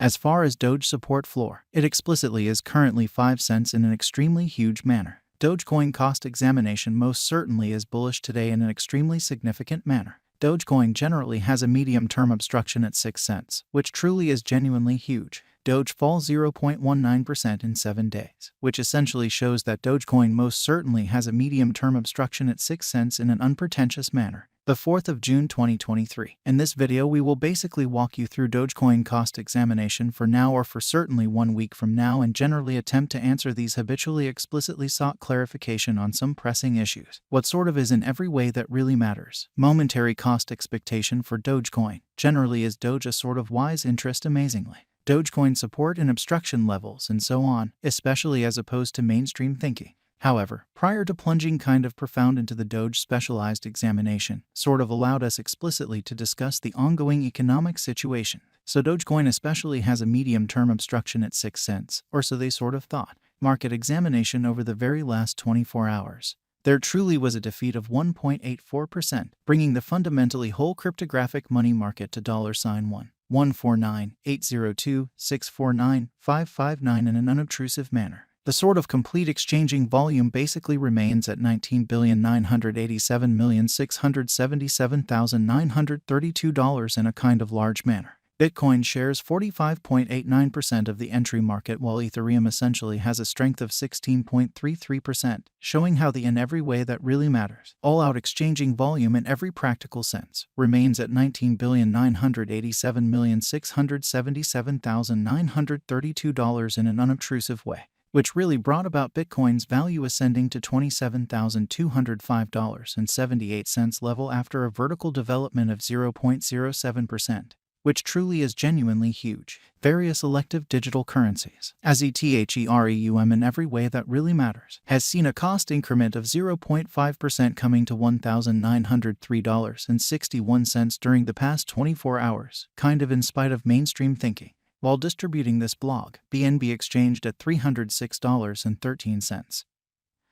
As far as Doge support floor, it explicitly is currently 5 cents in an extremely huge manner. Dogecoin cost examination most certainly is bullish today in an extremely significant manner. Dogecoin generally has a medium-term obstruction at 6 cents, which truly is genuinely huge. Doge falls 0.19% in 7 days, which essentially shows that Dogecoin most certainly has a medium-term obstruction at 6 cents in an unpretentious manner. The 4th of June 2023. In this video we will basically walk you through Dogecoin cost examination for now or for certainly 1 week from now and generally attempt to answer these habitually explicitly sought clarification on some pressing issues. What sort of is in every way that really matters. Momentary cost expectation for Dogecoin. Generally is Doge a sort of wise interest amazingly. Dogecoin support and obstruction levels and so on, especially as opposed to mainstream thinking. However, prior to plunging kind of profound into the Doge specialized examination, sort of allowed us explicitly to discuss the ongoing economic situation. So Dogecoin especially has a medium-term obstruction at 6 cents, or so they sort of thought. Market examination over the very last 24 hours. There truly was a defeat of 1.84%, bringing the fundamentally whole cryptographic money market to $1,149,802,649,559 in an unobtrusive manner. The sort of complete exchanging volume basically remains at $19,987,677,932 in a kind of large manner. Bitcoin shares 45.89% of the entry market while Ethereum essentially has a strength of 16.33%, showing how the in every way that really matters, all-out exchanging volume in every practical sense, remains at $19,987,677,932 in an unobtrusive way, which really brought about Bitcoin's value ascending to $27,205.78 level after a vertical development of 0.07%. Which truly is genuinely huge. Various elective digital currencies, as Ethereum in every way that really matters, has seen a cost increment of 0.5% coming to $1,903.61 during the past 24 hours, kind of in spite of mainstream thinking. While distributing this blog, BNB exchanged at $306.13,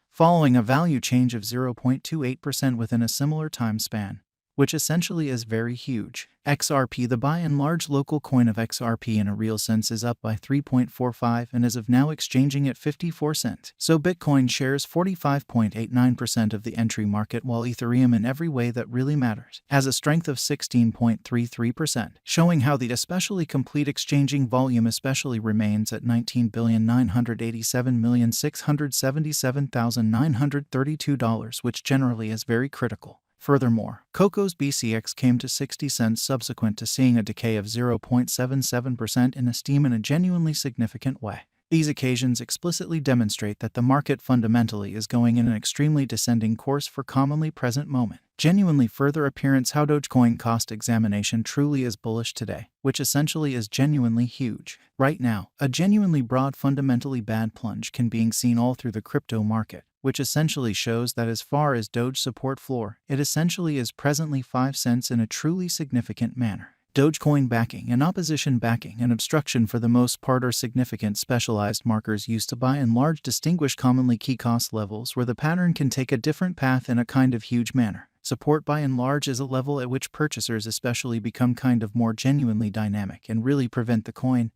following a value change of 0.28% within a similar time span, which essentially is very huge. XRP, the by and large local coin of XRP in a real sense, is up by 3.45 and is of now exchanging at 54 cents. So Bitcoin shares 45.89% of the entry market while Ethereum in every way that really matters has a strength of 16.33%, showing how the especially complete exchanging volume especially remains at $19,987,677,932, which generally is very critical. Furthermore, Coco's BCX came to 60 cents subsequent to seeing a decay of 0.77% in esteem in a genuinely significant way. These occasions explicitly demonstrate that the market fundamentally is going in an extremely descending course for commonly present moment. Genuinely further appearance how Dogecoin cost examination truly is bullish today, which essentially is genuinely huge. Right now, a genuinely broad fundamentally bad plunge can be seen all through the crypto market, which essentially shows that as far as Doge support floor, it essentially is presently 5 cents in a truly significant manner. Dogecoin backing and opposition backing and obstruction for the most part are significant specialized markers used to by and large distinguish commonly key cost levels where the pattern can take a different path in a kind of huge manner. Support by and large is a level at which purchasers especially become kind of more genuinely dynamic and really prevent the coin's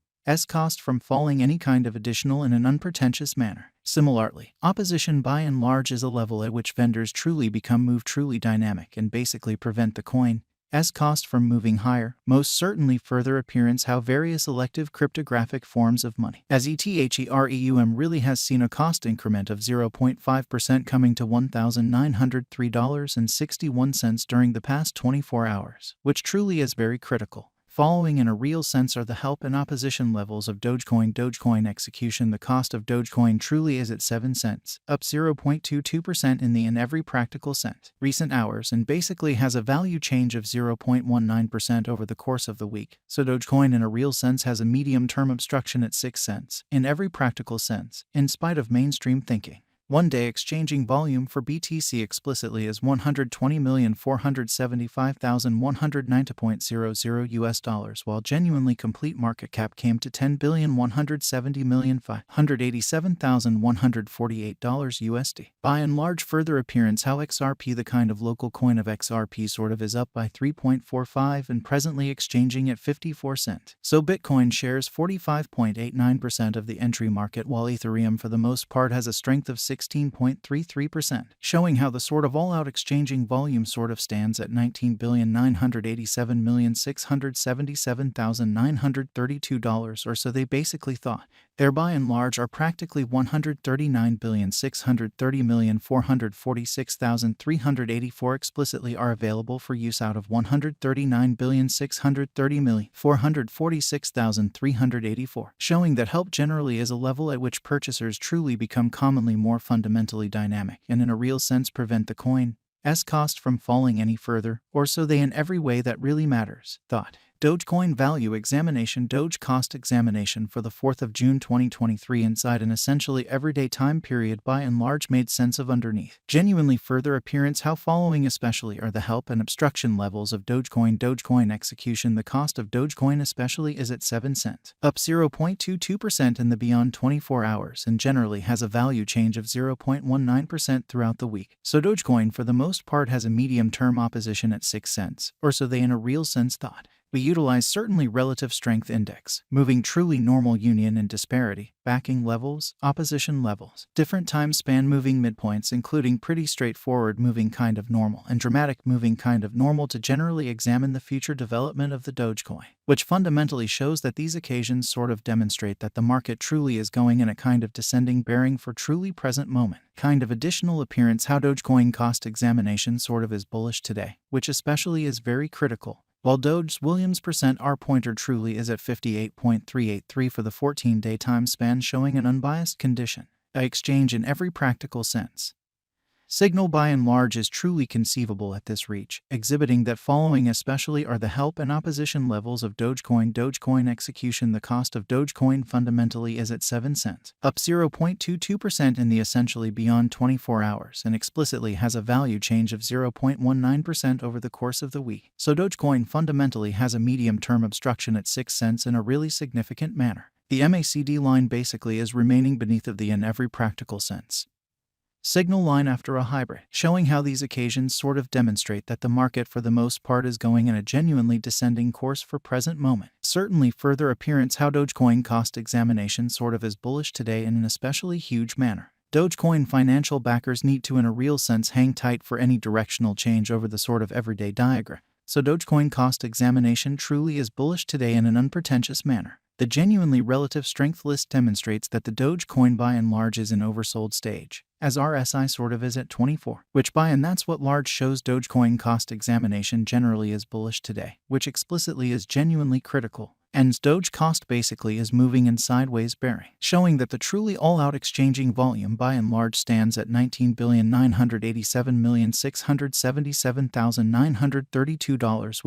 cost from falling any kind of additional in an unpretentious manner. Similarly, opposition by and large is a level at which vendors truly become truly dynamic and basically prevent the coin's cost from moving higher. Most certainly further appearance how various elective cryptographic forms of money, as Ethereum really has seen a cost increment of 0.5% coming to $1,903.61 during the past 24 hours, which truly is very critical. Following in a real sense are the help and opposition levels of Dogecoin. Dogecoin execution. The cost of Dogecoin truly is at 7 cents, up 0.22% in every practical sense. Recent hours and basically has a value change of 0.19% over the course of the week. So Dogecoin in a real sense has a medium-term obstruction at 6 cents in every practical sense, in spite of mainstream thinking. One-day exchanging volume for BTC explicitly is 120,475,190.00 US dollars, while genuinely complete market cap came to $10,170,587,148 USD. By and large, further appearance how XRP, the kind of local coin of XRP, sort of is up by 3.45 and presently exchanging at 54 cents. So Bitcoin shares 45.89% of the entry market, while Ethereum for the most part has a strength of 16.33%, showing how the sort of all-out exchanging volume sort of stands at $19,987,677,932, or so they basically thought. There by and large are practically 139,630,446,384 explicitly are available for use out of 139,630,446,384, showing that help generally is a level at which purchasers truly become commonly more fundamentally dynamic and in a real sense prevent the coin's cost from falling any further, or so they in every way that really matters, thought. Dogecoin value examination. Doge cost examination for the 4th of June 2023 inside an essentially everyday time period by and large made sense of underneath. Genuinely further appearance how following especially are the help and obstruction levels of Dogecoin. Dogecoin execution. The cost of Dogecoin especially is at 7 cents, up 0.22% in the beyond 24 hours and generally has a value change of 0.19% throughout the week. So Dogecoin for the most part has a medium-term opposition at 6 cents, or so they in a real sense thought. We utilize certainly relative strength index, moving truly normal union and disparity, backing levels, opposition levels, different time span moving midpoints including pretty straightforward moving kind of normal and dramatic moving kind of normal to generally examine the future development of the Dogecoin, which fundamentally shows that these occasions sort of demonstrate that the market truly is going in a kind of descending bearing for truly present moment. Kind of additional appearance how Dogecoin cost examination sort of is bullish today, which especially is very critical. While Doge's Williams % R pointer truly is at 58.383 for the 14-day time span, showing an unbiased condition, an exchange in every practical sense. Signal by and large is truly conceivable at this reach, exhibiting that following especially are the help and opposition levels of Dogecoin. Dogecoin execution. The cost of Dogecoin fundamentally is at 7 cents, up 0.22% in the essentially beyond 24 hours and explicitly has a value change of 0.19% over the course of the week. So Dogecoin fundamentally has a medium-term obstruction at 6 cents in a really significant manner. The MACD line basically is remaining beneath of the in every practical sense. Signal line after a hybrid, showing how these occasions sort of demonstrate that the market for the most part is going in a genuinely descending course for present moment. Certainly further appearance how Dogecoin cost examination sort of is bullish today in an especially huge manner. Dogecoin financial backers need to in a real sense hang tight for any directional change over the sort of everyday diagram. So Dogecoin cost examination truly is bullish today in an unpretentious manner. The genuinely relative strength list demonstrates that the Dogecoin by and large is in oversold stage, as RSI sort of is at 24, which by and that's what large shows Dogecoin cost examination generally is bullish today, which explicitly is genuinely critical. And Doge cost basically is moving in sideways bearing, showing that the truly all-out exchanging volume by and large stands at $19,987,677,932, which